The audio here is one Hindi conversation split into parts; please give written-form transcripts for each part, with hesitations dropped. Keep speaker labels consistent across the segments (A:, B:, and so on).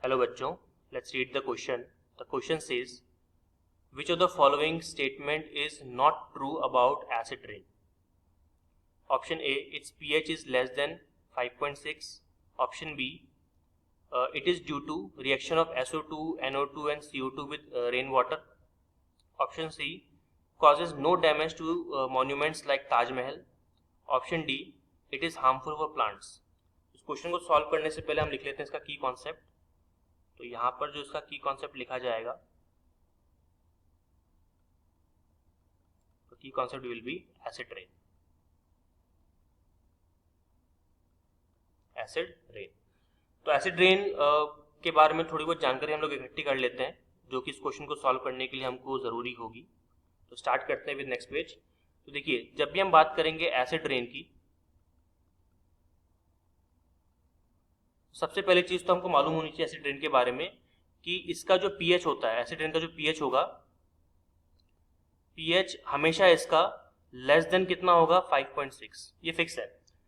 A: हेलो बच्चों, let's read the question. The question says which of the following statement is not true about acid rain? Option A, its pH is less than 5.6. Option B, it is due to reaction of SO2, NO2 and CO2 with rainwater. Option C, causes no damage to monuments like Taj Mahal. Option D, it is harmful for plants. इस क्वेश्चन को सॉल्व करने से पहले हम लिख लेते हैं इसका की कॉन्सेप्ट. तो यहाँ पर जो इसका की कॉन्सेप्ट लिखा जाएगा, तो की concept will be acid rain. Acid rain. तो एसिड रेन के बारे में थोड़ी बहुत जानकारी हम लोग इकट्ठी कर लेते हैं, जो कि इस क्वेश्चन को सॉल्व करने के लिए हमको ज़रूरी होगी. तो स्टार्ट करते हैं विद नेक्स्ट पेज. तो देखिए, जब भी हम बात करेंगे एसिड रेन की, सबसे पहली चीज़ तो हमको मालूम होनी चाहिए एसिड रेन के बारे में कि इसका जो पीएच होता है, एसिड रेन का जो पीएच होगा, पीएच हमेशा इसका लेस देन कितना होगा, 5.6. ये फिक्स है.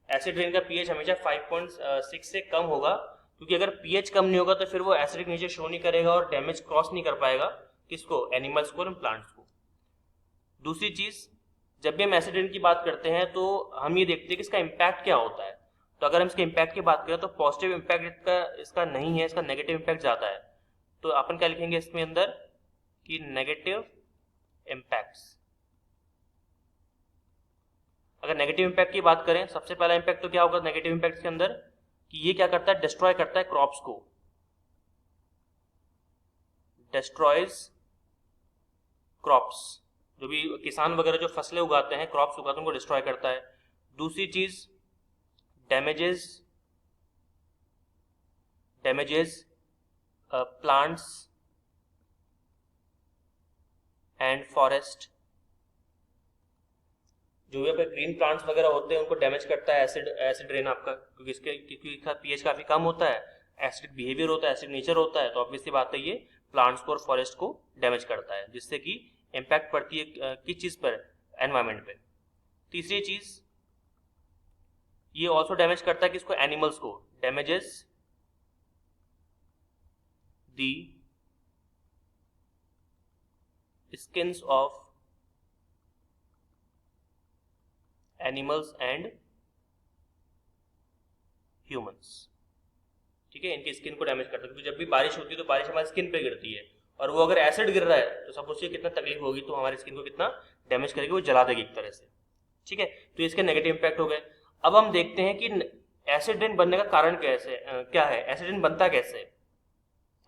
A: एसिड रेन का पीएच हमेशा 5.6 से कम होगा, क्योंकि अगर पीएच कम नहीं होगा तो फिर वो एसिडिक नेचर शो नहीं करेगा और डैमेज क्रॉस नहीं कर पाएगा किसको, एनिमल्स को और प्लांट्स को. दूसरी चीज़, जब भी हम एसिड रेन की बात करते हैं तो हम ये देखते हैं कि इसका इम्पैक्ट क्या होता है. तो अगर हम इसके इम्पैक्ट की बात करें तो पॉजिटिव इम्पैक्ट इसका नहीं है, इसका नेगेटिव इम्पैक्ट ज़्यादा है. तो अपन क्या लिखेंगे इसमें अंदर कि नेगेटिव इम्पैक्ट्स. अगर नेगेटिव इम्पैक्ट की बात करें, सबसे पहला इम्पैक्ट तो क्या होगा नेगेटिव इम्पैक्ट के अंदर, कि ये क्या करता है, डिस्ट्रॉय करता है क्रॉप्स को. डिस्ट्रॉयज क्रॉप्स, जो भी किसान वगैरह जो फसलें उगाते हैं, क्रॉप्स उगाते हैं, उनको डिस्ट्रॉय करता है. दूसरी चीज, डैमेजेस प्लांट्स एंड फॉरेस्ट. जो भी ग्रीन प्लांट्स वगैरह होते हैं उनको डैमेज करता है एसिड रेन आपका, क्योंकि इसका पीएच काफी कम होता है, एसिडिक बिहेवियर होता है, एसिड नेचर होता है. तो ऑब्वियसली बात है ये प्लांट्स को और फॉरेस्ट को डैमेज करता है, जिससे कि इम्पैक्ट पड़ती है किस चीज पर, एनवायरमेंट पे. तीसरी चीज, ये ऑल्सो डैमेज करता है किसको, एनिमल्स को. Damages the skins of animals and humans. ठीक है, इनकी स्किन को डैमेज करता है, क्योंकि जब भी बारिश होती है तो बारिश हमारी स्किन पे गिरती है, और वो अगर एसिड गिर रहा है तो सब उससे कितना तकलीफ होगी, तो हमारी स्किन को कितना डैमेज करेगी, वो जला देगी एक तरह से. ठीक है, तो इसके नेगेटिव इंपैक्ट हो गए. अब हम देखते हैं कि एसिड रेन बनने का कारण क्या है, एसिड रेन बनता कैसे,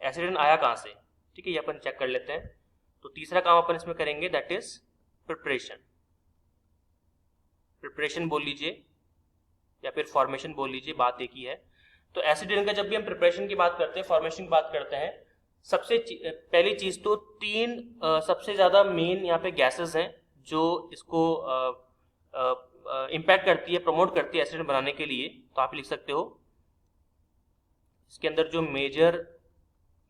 A: एसिड रेन आया कहाँ से. ठीक है, ये अपन चेक कर लेते हैं. तो तीसरा काम अपन इसमें करेंगे, दैट इज प्रिपरेशन. प्रिपरेशन बोल लीजिए या फिर फॉर्मेशन बोल लीजिए, बात एक ही है. तो एसिड रेन का जब भी हम प्रिपरेशन की बात करते हैं, फॉर्मेशन की बात करते हैं, सबसे पहली चीज तो तीन सबसे ज्यादा मेन यहाँ पे गैसेस हैं जो इसको इम्पैक्ट करती है, प्रमोट करती है एसिड बनाने के लिए. तो आप लिख सकते हो इसके अंदर जो मेजर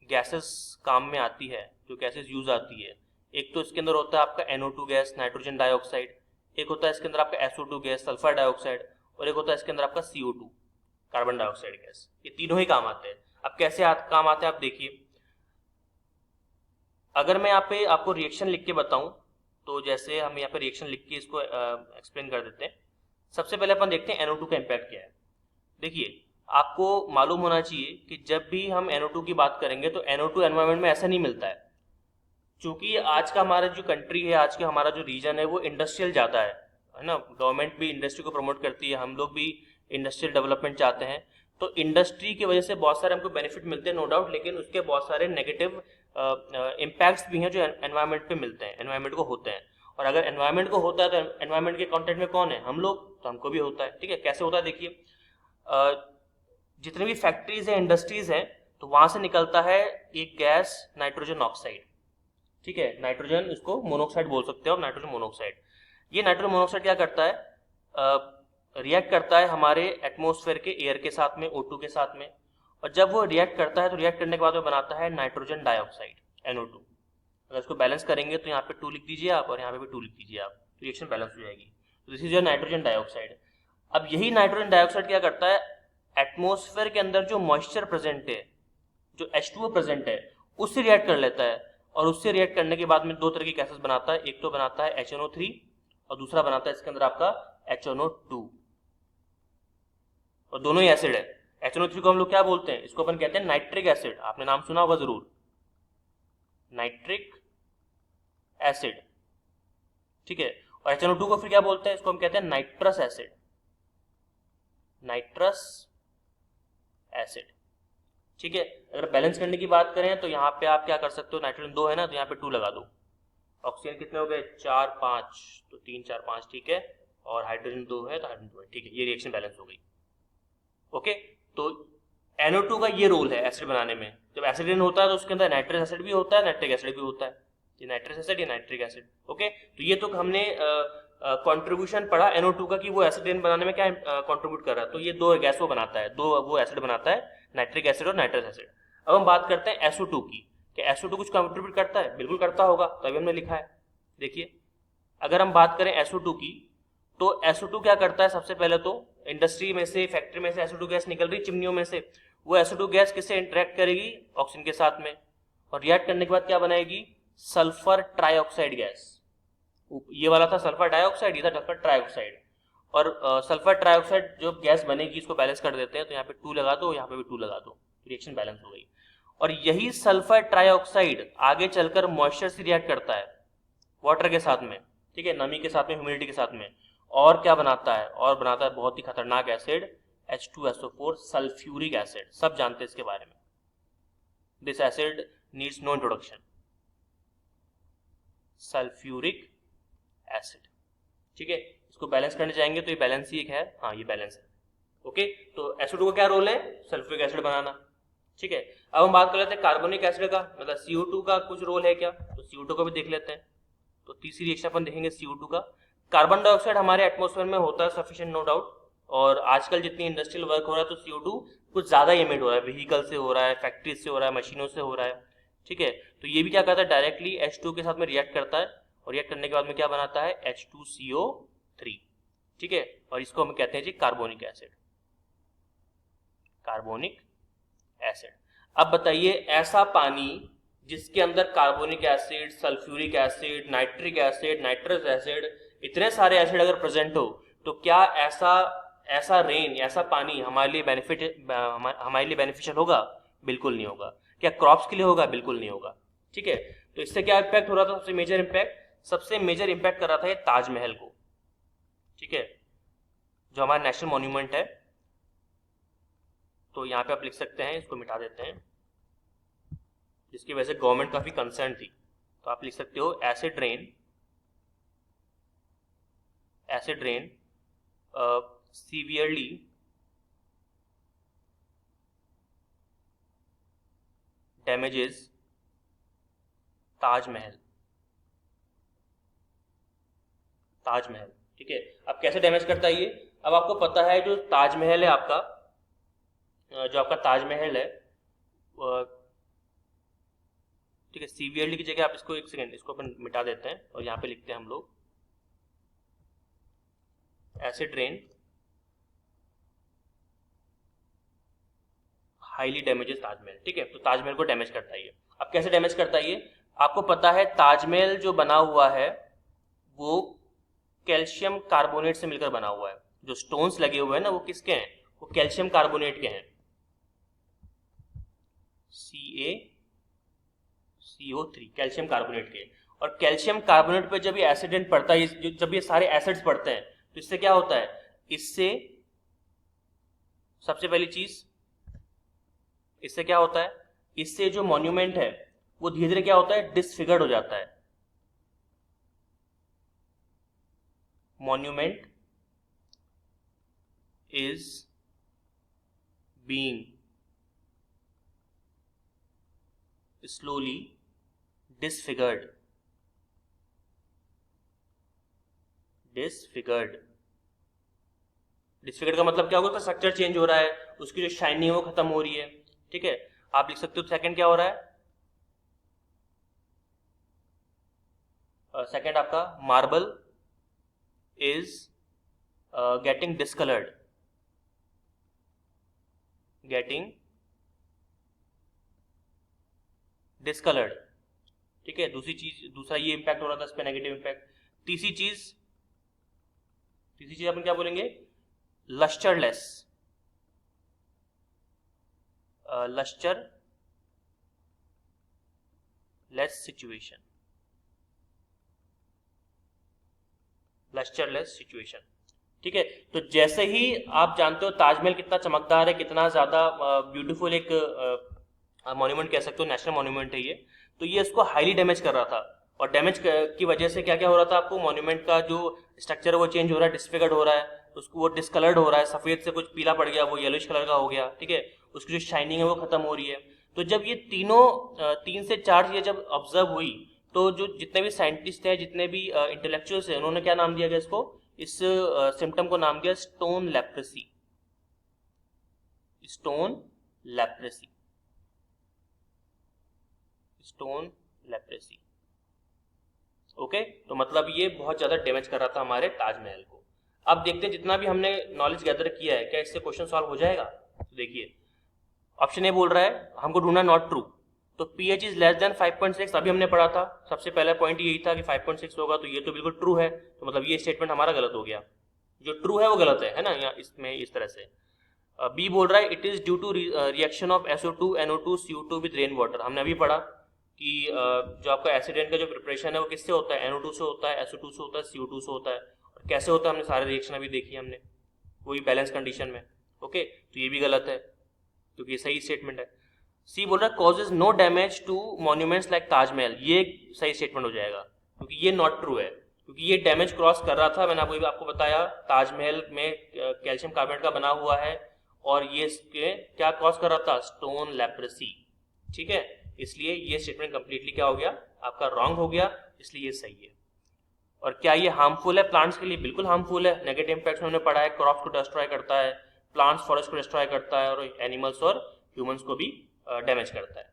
A: गैसेस काम में आती है, जो गैसेस यूज आती है, एक तो इसके अंदर होता है आपका NO2 गैस, नाइट्रोजन डाइऑक्साइड. एक होता है इसके अंदर आपका SO2 गैस, सल्फर डाइऑक्साइड. और एक होता है इसके अंदर आपका CO2, कार्बन डाइऑक्साइड गैस. ये तीनों ही काम आते हैं. अब कैसे काम आते हैं आप देखिए. अगर मैं यहाँ पे आपको रिएक्शन लिख के बताऊं, तो जैसे हम यहाँ पे रिएक्शन लिख के इसको एक्सप्लेन कर देते हैं. सबसे पहले अपन देखते हैं NO2 का इम्पैक्ट क्या है. देखिए, आपको मालूम होना चाहिए कि जब भी हम NO2 की बात करेंगे तो NO2 एनवायरनमेंट में ऐसा नहीं मिलता है, क्योंकि आज का हमारा जो कंट्री है, आज का हमारा जो रीजन है, वो इंडस्ट्रियल ज़्यादा है ना. गवर्नमेंट भी इंडस्ट्री को प्रमोट करती है, हम लोग भी इंडस्ट्रियल डेवलपमेंट चाहते हैं. तो इंडस्ट्री की वजह से बहुत सारे हमको बेनिफिट मिलते हैं, नो डाउट, लेकिन उसके बहुत सारे नेगेटिव इम्पैक्ट्स भी हैं जो एनवायरनमेंट पे मिलते हैं, एनवायरनमेंट को होते हैं. और अगर एनवायरनमेंट को होता है तो एनवायरनमेंट के कॉन्टेक्ट में कौन है, हम लोग, तो हमको भी होता है. ठीक है, कैसे होता है देखिए, जितने भी फैक्ट्रीज हैं, इंडस्ट्रीज हैं, तो वहां से निकलता है एक गैस, नाइट्रोजन ऑक्साइड. ठीक है, नाइट्रोजन, इसको मोनोऑक्साइड बोल सकते हो, नाइट्रोजन मोनोऑक्साइड. ये नाइट्रोजन मोनोऑक्साइड क्या करता है, रिएक्ट करता है हमारे एटमॉस्फेयर के एयर के साथ में, O2 के साथ में. और जब वो रिएक्ट करता है तो रिएक्ट करने के बाद वो बनाता है नाइट्रोजन डाइऑक्साइड, NO2. अगर इसको बैलेंस करेंगे तो यहाँ पे 2 लिख दीजिए आप, और यहाँ पे भी 2 लिख दीजिए आप, तो रिएक्शन बैलेंस हो जाएगी. तो this is your nitrogen dioxide. अब यही नाइट्रोजन डाइऑक्साइड क्या करता है, एटमॉस्फेयर के अंदर जो मॉइस्चर प्रेजेंट है, जो H2O प्रेजेंट है उससे रिएक्ट कर लेता है, और उससे रिएक्ट करने के बाद में दो तरह के गैसेस बनाता है, एक तो बनाता है HNO3 और दूसरा बनाता है इसके अंदर आपका HNO2, और दोनों ही एसिड है। HNO3 को हम लोग क्या बोलते हैं, इसको अपन कहते हैं नाइट्रिक एसिड, आपने नाम सुना होगा जरूर, नाइट्रिक एसिड, ठीक है। और HNO2 को फिर क्या बोलते हैं, इसको हम कहते हैं नाइट्रस एसिड, नाइट्रस एसिड, ठीक है। अगर बैलेंस करने की बात करें तो यहाँ पे आप क्या कर सकते हो, नाइट्रोजन 2 है ना, तो यहाँ पे 2 लगा दो, ऑक्सीजन कितने हो गए 4 5, तो 3 4 5, ठीक है, और हाइड्रोजन 2 है तो हाइड्रोजन 2 है, ठीक है, ये रिएक्शन बैलेंस हो गई। ओके, तो NO2 का ये रोल है एसिड बनाने में। जब एसिड होता है तो उसके अंदर नाइट्रिक एसिड भी होता है, नाइट्रिक एसिड भी होता है, ये नाइट्रिक एसिड, ये नाइट्रिक एसिड। ओके, तो ये तो हमने कंट्रीब्यूशन पढ़ा NO2 का कि वो एसिड बनाने में क्या कंट्रीब्यूट कर रहा है, तो ये दो गैस वो बनाता है, दो वो एसिड बनाता है, नाइट्रिक एसिड और नाइट्रस एसिड। अब हम बात करते हैं SO2 की, कि SO2 कुछ कंट्रीब्यूट करता है, बिल्कुल करता होगा, तभी हमने लिखा है। देखिए, अगर हम बात करें SO2 की, तो SO2 क्या करता है, सबसे पहले तो इंडस्ट्री में से, फैक्ट्री में से SO2 गैस निकल रही चिमनियों में से, वो SO2 गैस किससे इंटरेक्ट करेगी, ऑक्सीजन के साथ में, और रिएक्ट करने के बाद क्या बनाएगी, सल्फर ट्राइऑक्साइड गैस। ये वाला था सल्फर डाइऑक्साइड, ये था सल्फर ट्राइऑक्साइड, और सल्फर ट्राइऑक्साइड जो गैस बनेगी इसको बैलेंस कर देते हैं, तो यहाँ पे 2 लगा दो, यहाँ पे भी 2 लगा दो, रिएक्शन बैलेंस हो गई। और यही सल्फर ट्राइऑक्साइड आगे चलकर मॉइस्चर से रिएक्ट करता है, वाटर के साथ में, ठीक है, नमी के साथ में, ह्यूमिडिटी के साथ में, और क्या बनाता है, और बनाता है बहुत ही खतरनाक एसिड H2SO4 सल्फ्यूरिक एसिड। सब जानते हैं इसके बारे में, this acid needs no introduction, sulphuric acid, ठीक है। इसको बैलेंस करने जाएंगे तो ये बैलेंस ही एक है, हाँ ये बैलेंस है। ओके, तो SO2 का क्या रोल है, सल्फ्यूरिक एसिड बनाना, ठीक है। अब हम बात कर लेते हैं कार्बोनिक एसिड का, मतलब CO2 का कुछ रोल है क्या, तो CO2 को भी देख लेते हैं। तो तीसरी रिएक्शन अपन देखेंगे CO2 का। कार्बन डाइऑक्साइड हमारे एटमॉस्फेयर में होता है सफिशिएंट, नो डाउट, और आजकल जितनी इंडस्ट्रियल वर्क हो रहा है तो CO2 कुछ ज़्यादा इमिट हो रहा है, व्हीकल से हो रहा है, फैक्ट्रीज से हो रहा है, मशीनों से हो रहा है, ठीक है। तो ये भी क्या करता है, डायरेक्टली H2 के साथ में रिएक्ट करता है, और रिएक्ट करने के बाद में क्या बनाता है, H2CO3, ठीक है, और इसको हम कहते हैं जी कार्बोनिक एसिड, कार्बोनिक एसिड। अब बताइए, ऐसा पानी जिसके अंदर carbonic acid, sulphuric acid, nitric acid, nitrous acid, इतने सारे एसिड अगर प्रेजेंट हो, तो क्या ऐसा रेन, ऐसा पानी हमारे लिए बेनिफिशियल होगा, बिल्कुल नहीं होगा। क्या क्रॉप्स के लिए होगा, बिल्कुल नहीं होगा, ठीक है। तो इससे क्या इम्पैक्ट हो रहा था, सबसे मेजर इम्पैक्ट कर रहा था ये ताजमहल को, ठीक है, जो हमारा नेशनल मॉन्यूमेंट है। तो यहाँ पे आप लिख सकते हैं, इसको मिटा देते हैं, जिसकी वजह से गवर्नमेंट काफी कंसर्न थी, तो आप लिख सकते हो acid rain severely damages Taj Mahal, ठीक है। अब कैसे डैमेज करता है ये, अब आपको पता है जो ताजमहल है आपका, ठीक है, सीवियरली की जगह आप इसको, एक सेकेंड, इसको अपन मिटा देते हैं और यहाँ पे लिखते हैं हम लोग acid rain highly damages Taj Mahal, ठीक है। तो ताजमहल को डैमेज करता है ये। अब कैसे डैमेज करता है ये, आपको पता है ताजमहल जो बना हुआ है वो कैल्शियम कार्बोनेट से मिलकर बना हुआ है, जो स्टोन्स लगे हुए हैं ना वो किसके हैं, वो कैल्शियम कार्बोनेट के हैं, CaCO3, कैल्शियम कार्बोनेट के। और कैल्शियम कार्बोनेट पे जब ये एसिड पड़ता है, जब ये सारे एसिड्स पड़ते हैं, तो इससे क्या होता है, इससे सबसे पहली चीज, इससे क्या होता है, इससे जो मॉन्यूमेंट है वो धीरे धीरे क्या होता है, डिसफिगर्ड हो जाता है। Monument is being slowly disfigured का मतलब क्या होगा, उसका स्ट्रक्चर चेंज हो रहा है, उसकी जो शाइनिंग है वो खत्म हो रही है, ठीक है। आप लिख सकते हो सेकंड क्या हो रहा है, सेकंड आपका marble is getting discoloured, discoloured, ठीक है। दूसरा ये इम्पैक्ट हो रहा था इस पे, नेगेटिव इम्पैक्ट। तीसरी चीज अपन क्या बोलेंगे, लस्टरलेस, लस्टरलेस सिचुएशन, ठीक है। तो जैसे ही आप जानते हो ताजमहल कितना चमकदार है, कितना ज्यादा ब्यूटीफुल एक मॉन्यूमेंट कह सकते हो, नेशनल मॉन्यूमेंट है ये, तो ये इसको हाईली डैमेज कर रहा था। और डैमेज की वजह से क्या क्या हो रहा था, आपको मॉन्यूमेंट का जो स्ट्रक्चर है वो चेंज हो रहा है, डिसफिगर्ड हो रहा है, उसको वो डिसकलर्ड हो रहा है, सफेद से कुछ पीला पड़ गया, वो येलोइश कलर का हो गया, ठीक है। उसकी जो शाइनिंग है वो खत्म हो रही है। तो जब ये तीन से चार चीजें जब ऑब्जर्व हुई, तो जो जितने भी साइंटिस्ट हैं, जितने भी इंटेलेक्चुअल्स हैं, उन्होंने क्या नाम दिया गया इसको, इस सिम्टम को नाम दिया stone leprosy, stone leprosy, stone leprosy. Okay, तो मतलब ये बहुत ज्यादा डैमेज कर रहा था हमारे ताजमहल को। अब देखते हैं जितना भी हमने नॉलेज गैदर किया है, क्या इससे क्वेश्चन सॉल्व हो जाएगा। तो देखिए, ऑप्शन ए बोल रहा है हमको ढूंढना नॉट ट्रू, तो pH इज लेस देन 5.6, अभी हमने पढ़ा था, सबसे पहला पॉइंट यही था कि 5.6 होगा, तो ये तो बिल्कुल ट्रू है, तो मतलब ये स्टेटमेंट हमारा गलत हो गया, जो ट्रू है वो गलत है ना, यहाँ इसमें इस तरह से। बी बोल रहा है it is due to reaction of SO2 NO2 CO2 with rain water, हमने अभी पढ़ा कि जो आपका एसिड रेन का जो प्रिपरेशन है वो किससे होता है, NO2 से होता है, SO2 से होता है, CO2 से होता है। और कैसे होता है, हमने सारे रिएक्शन अभी देखी हमने, वही बैलेंस कंडीशन में। ओके, तो ये भी गलत है, क्योंकि सही स्टेटमेंट है। सी बोल रहा है causes no damage to monuments like Taj Mahal, ये सही स्टेटमेंट हो जाएगा, क्योंकि ये नॉट ट्रू है, क्योंकि ये डैमेज क्रॉस कर रहा था। मैंने आपको बताया ताजमहल में कैल्शियम कार्बोनेट का बना हुआ है, और ये इसके क्या क्रॉस कर रहा था, स्टोन लेप्रेसी, ठीक है। इसलिए ये स्टेटमेंट कंप्लीटली क्या हो गया, आपका रॉन्ग हो गया, इसलिए ये सही है। और क्या ये हार्मफुल है प्लांट्स के लिए, बिल्कुल हार्मफुल है। नेगेटिव इंपैक्ट हमने पढ़ा है, क्रॉप्स को डिस्ट्रॉय करता है, प्लांट्स फॉरेस्ट को डिस्ट्रॉय करता है, और एनिमल्स और ह्यूमंस को भी डैमेज करता है।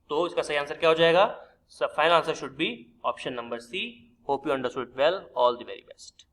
A: तो इसका सही आंसर क्या हो जाएगा, final answer should be option number C. Hope you understood well, all the very best.